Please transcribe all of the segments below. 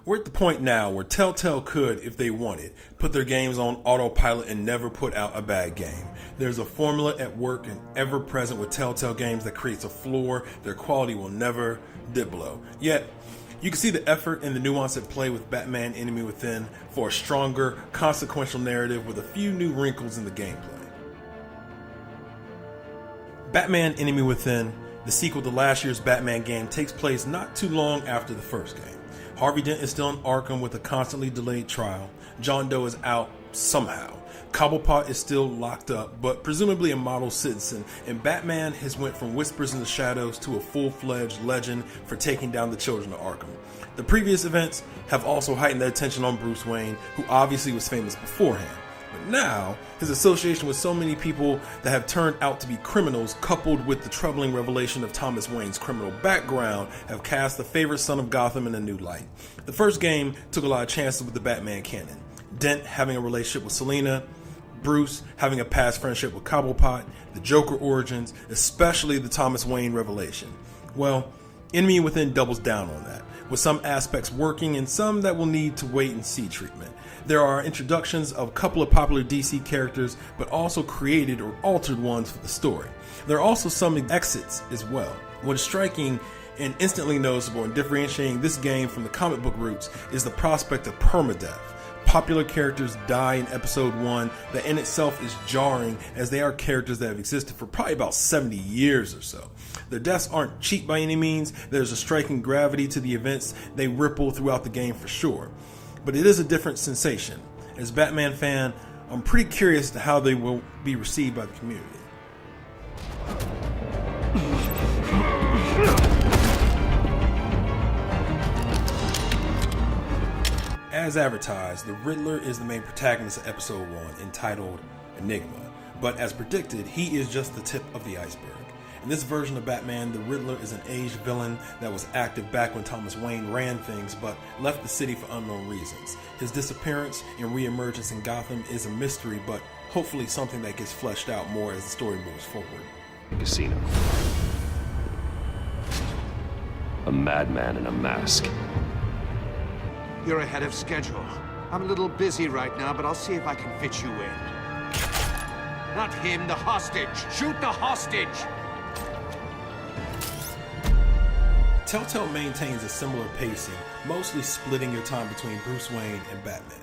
We're at the point now where Telltale could, if they wanted, put their games on autopilot and never put out a bad game. There's a formula at work and ever present with Telltale games that creates a floor their quality will never dip below. Yet, you can see the effort and the nuance at play with Batman Enemy Within for a stronger, consequential narrative with a few new wrinkles in the gameplay. Batman Enemy Within, the sequel to last year's Batman game, takes place not too long after the first game. Harvey Dent is still in Arkham with a constantly delayed trial. John Doe is out somehow. Cobblepot is still locked up, but presumably a model citizen, and Batman has went from whispers in the shadows to a full-fledged legend for taking down the children of Arkham. The previous events have also heightened the attention on Bruce Wayne, who obviously was famous beforehand. But now, his association with so many people that have turned out to be criminals, coupled with the troubling revelation of Thomas Wayne's criminal background, have cast the favorite son of Gotham in a new light. The first game took a lot of chances with the Batman canon. Dent having a relationship with Selina, Bruce having a past friendship with Cobblepot, the Joker origins, especially the Thomas Wayne revelation. Well, Enemy Within doubles down on that, with some aspects working and some that will need to wait and see treatment. There are introductions of a couple of popular DC characters, but also created or altered ones for the story. There are also some exits as well. What is striking and instantly noticeable in differentiating this game from the comic book roots is the prospect of permadeath. Popular characters die in episode 1 that in itself is jarring, as they are characters that have existed for probably about 70 years or so. Their deaths aren't cheap by any means. There's a striking gravity to the events. They ripple throughout the game for sure. But it is a different sensation. As a Batman fan, I'm pretty curious to how they will be received by the community. As advertised, the Riddler is the main protagonist of episode 1, entitled Enigma. But as predicted, he is just the tip of the iceberg. In this version of Batman, the Riddler is an aged villain that was active back when Thomas Wayne ran things, but left the city for unknown reasons. His disappearance and reemergence in Gotham is a mystery, but hopefully something that gets fleshed out more as the story moves forward. Casino. A madman in a mask. You're ahead of schedule. I'm a little busy right now, but I'll see if I can fit you in. Not him, the hostage! Shoot the hostage! Telltale maintains a similar pacing, mostly splitting your time between Bruce Wayne and Batman.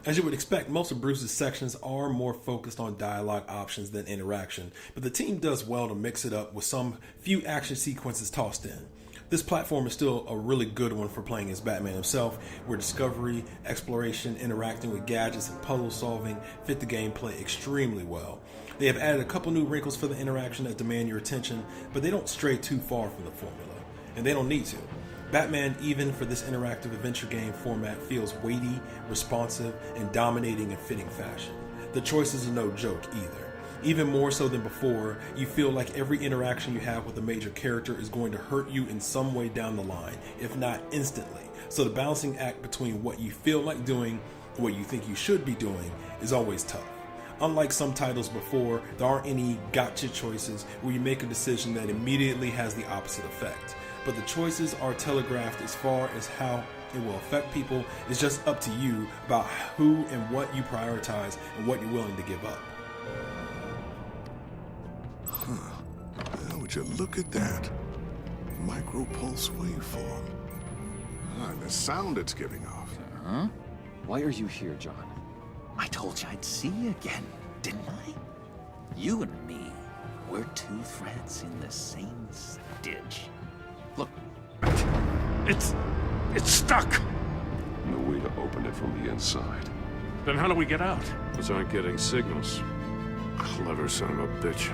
As you would expect, most of Bruce's sections are more focused on dialogue options than interaction, but the team does well to mix it up with some few action sequences tossed in. This platform is still a really good one for playing as Batman himself, where discovery, exploration, interacting with gadgets, and puzzle solving fit the gameplay extremely well. They have added a couple new wrinkles for the interaction that demand your attention, but they don't stray too far from the formula. And they don't need to. Batman, even for this interactive adventure game format, feels weighty, responsive, and dominating in fitting fashion. The choices are no joke either. Even more so than before, you feel like every interaction you have with a major character is going to hurt you in some way down the line, if not instantly. So the balancing act between what you feel like doing and what you think you should be doing is always tough. Unlike some titles before, there aren't any gotcha choices where you make a decision that immediately has the opposite effect. But the choices are telegraphed as far as how it will affect people. It's just up to you about who and what you prioritize and what you're willing to give up. Well, would you look at that? Micro-pulse waveform. And the sound it's giving off. Huh? Why are you here, John? I told you I'd see you again, didn't I? You and me, we're two threads in the same stitch. Look. It's stuck! No way to open it from the inside. Then how do we get out? Those aren't getting signals. Clever son of a bitch.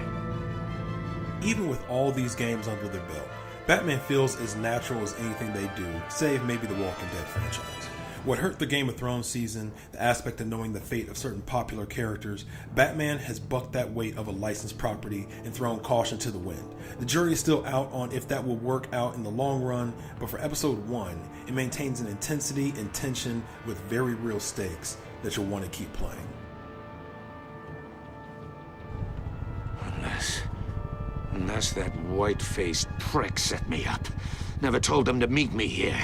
Even with all these games under their belt, Batman feels as natural as anything they do, save maybe the Walking Dead franchise. What hurt the Game of Thrones season, the aspect of knowing the fate of certain popular characters, Batman has bucked that weight of a licensed property and thrown caution to the wind. The jury is still out on if that will work out in the long run, but for episode 1, it maintains an intensity and tension with very real stakes that you'll want to keep playing. Unless that white-faced prick set me up. Never told them to meet me here.